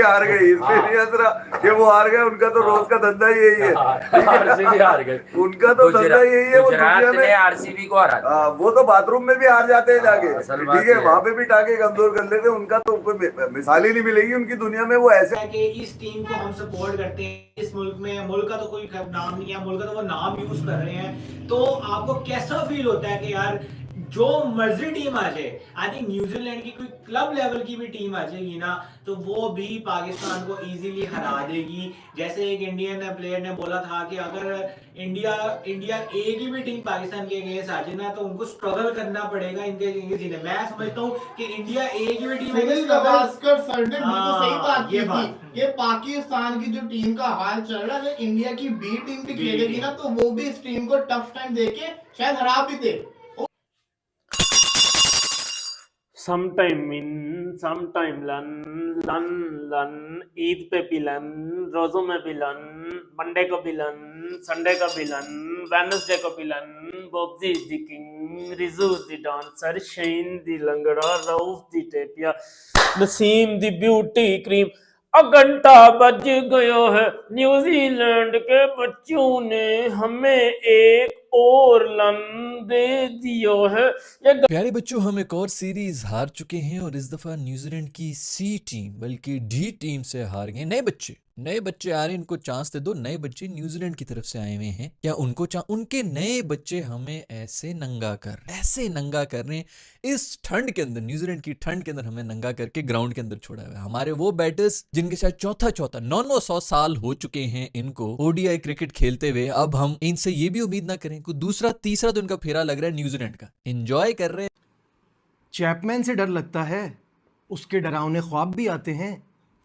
हार गई, इसलिए नहीं हंस रहा कि वो हार गए। उनका तो रोज का धंधा यही है। आरसीबी हार गई, उनका तो धंधा यही है। वो दुनिया में आरसीबी को हरा, वो तो बाथरूम में भी हार जाते हैं जाके, ठीक है, वहां पे भी टाके कमजोर कर लेते। उनका तो कोई मिसाल ही नहीं मिलेगी उनकी दुनिया में। वो ऐसे कि इस टीम को हम सपोर्ट करते हैं, इस मुल्क में, मुल्क का तो कोई नाम नहीं है, मुल्क का तो वो नाम यूज कर रहे हैं, तो आपको कैसा फील होता है कि यार जो मर्जी टीम आ जाए, आई थिंक न्यूजीलैंड की कोई क्लब लेवल की भी टीम आ जाएगी ना, तो वो भी पाकिस्तान को इजीली हरा देगी। जैसे एक इंडियन प्लेयर ने बोला था कि अगर इंडिया ए की भी टीम पाकिस्तान के अगेंस्ट आ जाए ना, तो उनको स्ट्रगल करना पड़ेगा इनके जीने। मैं समझता हूँ कि इंडिया ए की भी टीम सुनील गावस्कर सर ने बिल्कुल सही बात की थी कि पाकिस्तान की जो टीम का हाल चल रहा है, अगर इंडिया की बी टीम भी खेलेगी ना, तो वो भी इस टीम को टफ टाइम देके शायद हरा भी दे। समटाइम विन, समटाइम लन, ईद पे पिलन, रोजों में पिलन, मंडे को पिलन, संडे का पिलन, वेडनेसडे को पिलन, Bobji the king, Riju the dancer, Shane the लंगड़ा, रऊफ द टेपिया, नसीम द ब्यूटी क्रीम। घंटा बज गया है, न्यूजीलैंड के बच्चों ने हमें एक और लन दे दिया है। प्यारे बच्चों, हम एक और सीरीज हार चुके हैं और इस दफा न्यूजीलैंड की सी टीम बल्कि डी टीम से हार गए। नए बच्चे आ रहे हैं, इनको चांस दे दो। नए बच्चे न्यूजीलैंड की तरफ से आए हुए हैं, क्या उनको उनके नए बच्चे हमें ऐसे नंगा कर रहे हैं इस ठंड के अंदर। न्यूजीलैंड की ठंड के अंदर हमें नंगा करके ग्राउंड के अंदर छोड़ा हुआ है। हमारे वो बैटर्स जिनके शायद चौथा 900 साल हो चुके हैं इनको ओडीआई क्रिकेट खेलते हुए, अब हम इनसे ये भी उम्मीद ना करें कि दूसरा तीसरा तो इनका फेरा लग रहा है न्यूजीलैंड का। एंजॉय कर रहे हैं। चैपमैन से डर लगता है, उसके डरावने ख्वाब भी आते हैं।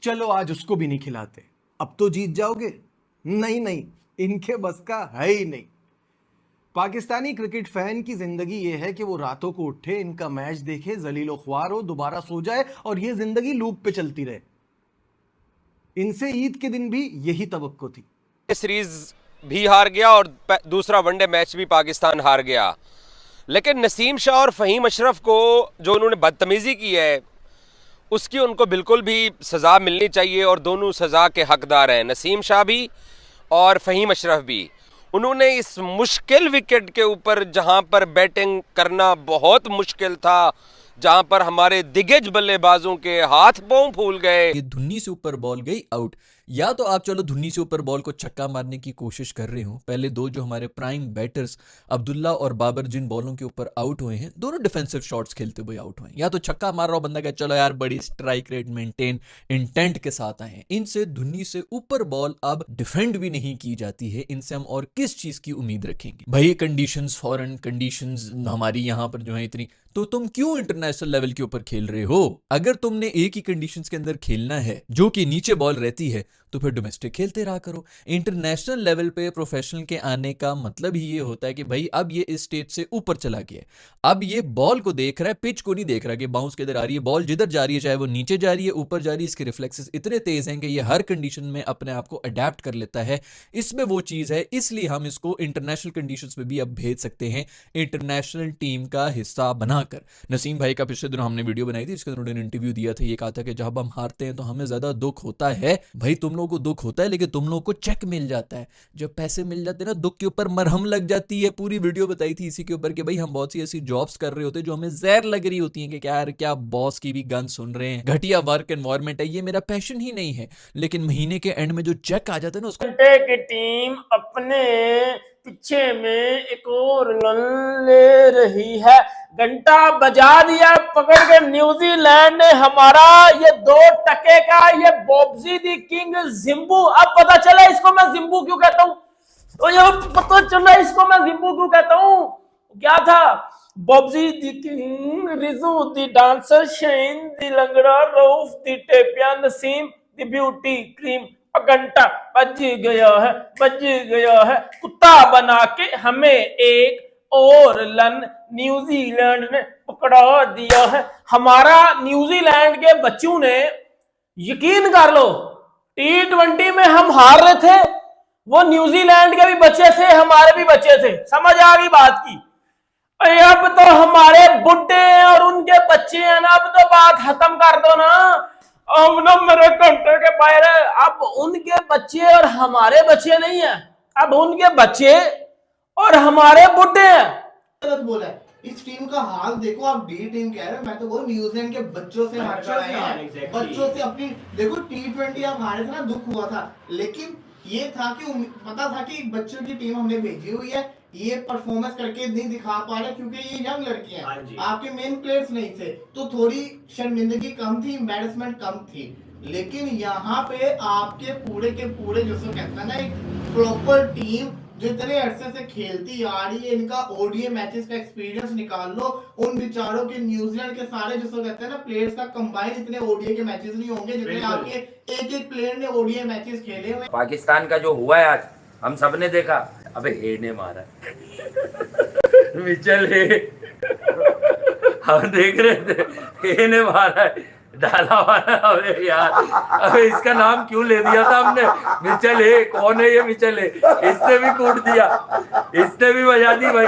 चलो आज उसको भी नहीं खिलाते, अब तो जीत जाओगे। नहीं, इनके बस का है ही नहीं। पाकिस्तानी क्रिकेट फैन की जिंदगी ये है कि वो रातों को उठे, इनका मैच देखे, जलीलो ख्वार हो, दोबारा सो जाए और ये जिंदगी लूप पे चलती रहे। इनसे ईद के दिन भी यही तवक्को थी। सीरीज भी हार गया और दूसरा वनडे मैच भी पाकिस्तान हार गया, लेकिन नसीम शाह और फ़हीम अशरफ को जो उन्होंने बदतमीज़ी की है उसकी उनको बिल्कुल भी सज़ा मिलनी चाहिए और दोनों सज़ा के हकदार हैं, नसीम शाह भी और फ़हीम अशरफ भी। उन्होंने इस मुश्किल विकेट के ऊपर, जहां पर बैटिंग करना बहुत मुश्किल था, जहां पर हमारे दिग्गज बल्लेबाजों के हाथ पांव फूल गए, ये धुन्नी से ऊपर बॉल गई आउट। या तो आप चलो धुन्नी से ऊपर बॉल को छक्का मारने की कोशिश कर रहे हो, पहले दो जो हमारे प्राइम बैटर्स अब्दुल्ला और बाबर जिन बॉलों के ऊपर आउट हुए हैं, दोनों डिफेंसिव शॉट्स खेलते हुए आउट हुए हैं। या तो छक्का मार रहा हो बंदा, क्या चलो यार बड़ी स्ट्राइक रेट मेंटेन इंटेंट के साथ आए हैं। इनसे धुन्नी से ऊपर बॉल अब डिफेंड भी नहीं की जाती है, इनसे हम और किस चीज की उम्मीद रखेंगे भाई। कंडीशंस, फॉरेन कंडीशंस हमारी यहाँ पर जो है इतनी, तो तुम क्यों इंटरनेशनल लेवल के ऊपर खेल रहे हो? अगर तुमने एक ही कंडीशंस के अंदर खेलना है जो कि नीचे बॉल रहती है, तो फिर डोमेस्टिक खेलते रहा करो। इंटरनेशनल लेवल पे प्रोफेशनल के आने का मतलब ही ये होता है कि भाई अब ये इस स्टेज से ऊपर चला गया, अब ये बॉल को देख रहा है, पिच को नहीं देख रहा कि बाउंस किधर आ रही है। बॉल जिधर जा रही है, चाहे वो नीचे जा रही है, ऊपर जा रही है, इसके रिफ्लेक्सेस इतने तेज हैं कि ये हर कंडीशन में अपने आप को अडेप्ट कर लेता है। इसमें वो चीज है, इसलिए हम इसको इंटरनेशनल कंडीशंस में भी अब भेज सकते हैं, इंटरनेशनल टीम का हिस्सा बनाकर। नसीम भाई का पिछले दिनों हमने वीडियो बनाई थी, जिसके अंदर उन्होंने इंटरव्यू दिया था, ये कहा था कि जब हम हारते हैं तो हमें ज्यादा दुख होता है। भाई तुम लोगों को दुख होता है, लेकिन तुम लोगों को चेक मिल जाता है। जब पैसे मिल जाते हैं ना, दुख के ऊपर मरहम लग जाती है। पूरी वीडियो बताई थी इसी के ऊपर कि भाई हम बहुत सी ऐसी जॉब्स कर रहे होते हैं जो हमें जहर लग रही होती हैं कि यार क्या बॉस की भी गन सुन रहे हैं, घटिया वर्क एनवायरनमेंट है, ये मेरा पैशन ही नहीं है। लेकिन महीने के एंड में जो चेक आ जाता है ना, उसको की टीम अपने पीछे में एक और रन ले रही है। घंटा बजा दिया पकड़ के न्यूजीलैंड ने हमारा ये 2 टके का, ये बॉब्जी दी किंग जिम्बू। अब पता चला इसको मैं जिम्बू क्यों कहता हूं, तो ये पता चला इसको मैं जिम्बू क्यों कहता हूं। क्या था? बॉब्जी दी किंग, रिजू दी डांसर, शेन दी लंगड़ा, रऊफ दी टेपिया, नसीम दी ब्यूटी क्रीम। घंटा बज गया है, कुत्ता बना के हमें एक और लन न्यूजीलैंड ने पकड़ा दिया है। हमारा न्यूजीलैंड के बच्चों ने, यकीन कर लो, T20 में हम हार रहे थे, वो न्यूजीलैंड के भी बच्चे थे, हमारे भी बच्चे थे। समझ आ गई बात की? अब तो हमारे बुड्ढे हैं और उनके बच्चे हैं ना, अब तो बात खत्म कर दो ना। हम ना मेरे कंट्रोल के बाहर है। अब उनके बच्चे और हमारे बच्चे नहीं है, अब उनके बच्चे और हमारे बुड्ढे हैं। गलत बोला है। इस टीम का हाल देखो, आप डी टीम कह रहे हो, मैं तो बोल न्यूजीलैंड के बच्चों से हार कर आए हैं, बच्चों से अपनी देखो T20 आप हारे थे ना, दुख हुआ था, लेकिन ये था कि पता था कि बच्चों की टीम हमने भेजी हुई है, ये परफॉर्मेंस करके नहीं दिखा पा रहे क्योंकि ये यंग लड़के हैं, आपके मेन प्लेयर्स नहीं थे, तो थोड़ी शर्मिंदगी कम थी, एम्बैरेसमेंट कम थी। लेकिन यहाँ पे आपके पूरे के पूरे जो कहते हैं ना, एक प्रॉपर टीम जो इतने अरसे से खेलती आ रही है, इनका ओडीआई मैचेस का एक्सपीरियंस निकाल लो, उन बेचारों के न्यूजीलैंड के सारे जो कहते हैं ना प्लेयर्स का कंबाइन इतने ओडीआई के मैचेस नहीं होंगे जितने आपके एक एक प्लेयर ने ओडीआई मैचेस खेले हुए। पाकिस्तान का जो हुआ है आज, हम सबने देखा। अबे हे ने मारा मिचेल हे, हम देख रहे थे, हे ने मारा है, डाला मारा। अबे यार, अबे इसका नाम क्यों ले दिया था हमने, मिचेल हे। कौन है ये मिचेल हे? इसने भी कूट दिया, इसने भी बजा दी भाई,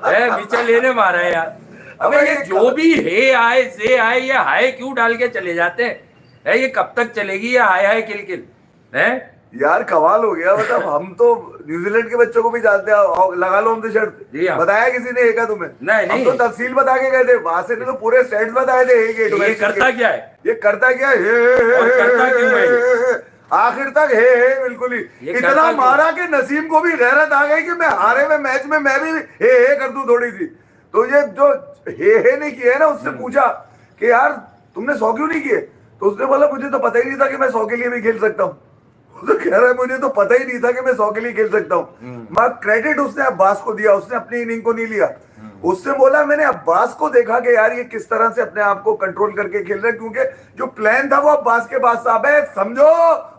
है मिचेल हे ने मारा है यार। अबे ये जो भी हे आए से आए, ये हाय क्यों डाल के चले जाते हैं? है ये कब तक चलेगी ये हाय हाय किल किल? है यार कमाल हो गया। मतलब हम तो न्यूजीलैंड के बच्चों को भी जानते हैं, लगा लो हमसे शर्त, बताया किसी ने एक तुम्हें? नहीं हम तो तफसील बता के गए थे, वहां से नहीं तो पूरे स्टेट्स बताए थे। ये करता क्या है, ये करता क्या है, करता क्यों है? आखिर तक हे बिल्कुल ही इतना मारा कि नसीम को भी गैरत आ गई कि मैं हारे हुए मैच में मैं भी हे कर दूं थोड़ी सी। तो ये जो हे नहीं किया है ना, उससे पूछा कि यार तुमने 100 क्यों नहीं किए, तो उसने बोला मुझे तो पता ही नहीं था कि मैं 100 के लिए भी खेल सकता हूँ। तो कह रहा है मुझे तो पता ही नहीं था कि मैं 100 के लिए खेल सकता हूँ। मैं क्रेडिट उसने अब्बास को दिया, उसने अपनी इनिंग को नहीं लिया। उससे बोला मैंने अब्बास को देखा कि यार ये किस तरह से अपने आप को कंट्रोल करके खेल रहे हैं, क्योंकि जो प्लान था वो अब्बास के पास था। अबे समझो,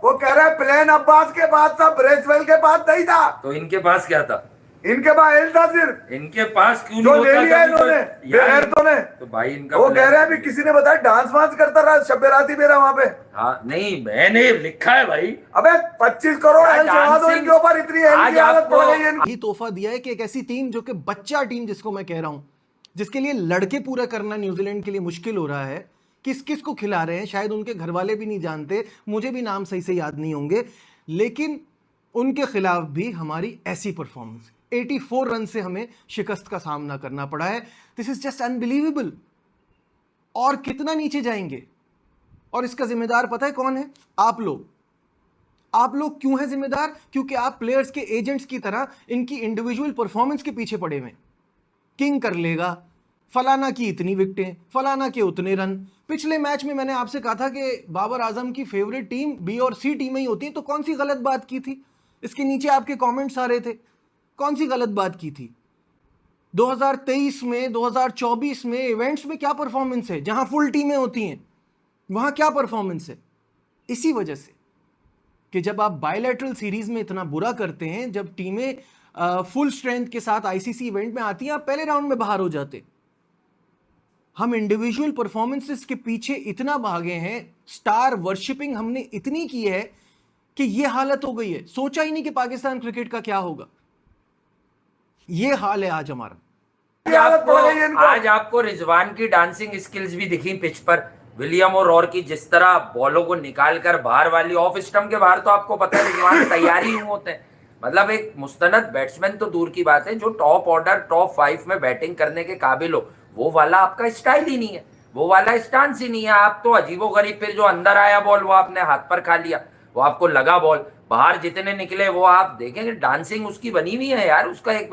वो कह रहा है प्लान अब्बास के पास था, ब्रेसवेल के पास नहीं था। तो इनके पास क्या था? इनके पास एल था सिर्फ। इनके पास क्यों जो नहीं ले होता लिया इन्होंने बगैर तो ने। तो भाई इनका वो कह रहे हैं अभी किसी ने बताया डांस वांस करता रहा शब राती मेरा वहां पे। हाँ नहीं मैंने लिखा है भाई। अबे 25 करोड़ एल चढ़ा दो इनके ऊपर, इतनी एल की आदत पड़ गई है। ही तोहफा दिया है कि एक ऐसी टीम जो कि बच्चा टीम जिसको मैं कह रहा हूं, जिसके लिए लड़के पूरा करना न्यूजीलैंड के लिए मुश्किल हो रहा है, किस किस को खिला रहे हैं शायद उनके घर वाले भी नहीं जानते, मुझे भी नाम सही से याद नहीं होंगे, लेकिन उनके खिलाफ भी हमारी ऐसी परफॉर्मेंस 84 रन से हमें शिकस्त का सामना करना पड़ा है। This is just unbelievable. और कितना नीचे जाएंगे, और इसका जिम्मेदार पता है कौन है? आप लोग। आप लोग क्यों हैं जिम्मेदार? क्योंकि आप प्लेयर्स के एजेंट्स की तरह इनकी इंडिविजुअल परफॉर्मेंस के पीछे पड़े हुए। किंग कर लेगा, फलाना की इतनी विकेटें, फलाना के उतने रन। पिछले मैच में मैंने आपसे कहा था कि बाबर आजम की फेवरेट टीम बी और सी टीमें ही होती हैं, तो कौन सी गलत बात की थी? इसके नीचे आपके कमेंट्स आ रहे थे, कौन सी गलत बात की थी? 2023 में 2024 में इवेंट्स में क्या परफॉर्मेंस है? जहां फुल टीमें होती हैं वहां क्या परफॉर्मेंस है? इसी वजह से कि जब आप बायलैटरल सीरीज में इतना बुरा करते हैं, जब टीमें फुल स्ट्रेंथ के साथ आईसीसी इवेंट में आती हैं, आप पहले राउंड में बाहर हो जाते। हम इंडिविजुअल परफॉर्मेंसेस के पीछे इतना भागे हैं, स्टार वर्शिपिंग हमने इतनी की है कि यह हालत हो गई है। सोचा ही नहीं कि पाकिस्तान क्रिकेट का क्या होगा। ये हाल है आज हमारा। आज आपको रिजवान की डांसिंग स्किल्स भी दिखी पिच पर, विलियम और रॉर की जिस तरह बॉलों को निकालकर बाहर वाली ऑफ स्टंप के बाहर, तो आपको पता है रिजवान तैयारी यूं होते हैं। मतलब एक मुस्तनद बैट्समैन तो दूर की बात है, जो टॉप ऑर्डर टॉप 5 में बैटिंग करने के काबिल हो, वो वाला आपका स्टाइल ही नहीं है, वो वाला स्टांस ही नहीं है। आप तो अजीबोगरीब, फिर जो अंदर आया बॉल वो आपने हाथ पर खा लिया, वो आपको लगा बॉल, बाहर जितने निकले वो आप देखेंगे डांसिंग उसकी बनी हुई है यार। उसका एक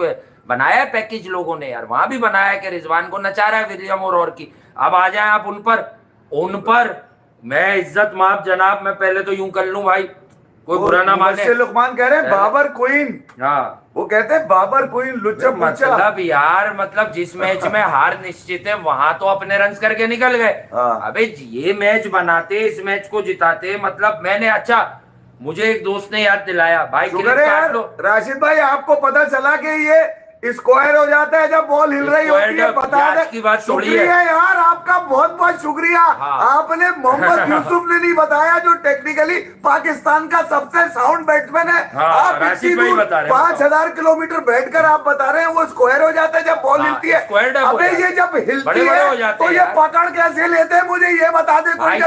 बनाया है पैकेज लोगों ने यार, वहां भी बनाया है कि रिजवान को नचा रहा है विलियम और की। अब आ जाए आप उन पर मैं इज्जत माफ जनाब, मैं पहले तो यूं कर लूं भाई, कोई बुरा ना माने। लुकमान कह रहे हैं बाबर क्वीन। हाँ वो कहते हैं बाबर क्वीन लुच्चा मतलब यार, मतलब जिस मैच में हार निश्चित है वहां तो अपने रन करके निकल गए। अबे ये मैच बनाते, इस मैच को जिताते, मतलब मैंने, अच्छा मुझे एक दोस्त ने याद दिलाया भाई, राशिद भाई आपको पता चला कि ये स्क्वायर हो जाता है जब बॉल हिल रही होती है, बता दे की बात। शुक्रिया यार आपका, बहुत बहुत शुक्रिया। आपने मोहम्मद यूसुफ ने नहीं बताया, जो टेक्निकली पाकिस्तान का सबसे साउंड बैट्समैन है। आप इतनी दूर 5000 किलोमीटर बैठकर आप बता रहे हैं वो स्क्वायर हो जाता है जब बॉल हिलती है। अबे ये जब हिलती है तो ये पकड़ कैसे लेते हैं, मुझे ये बता दे कोई।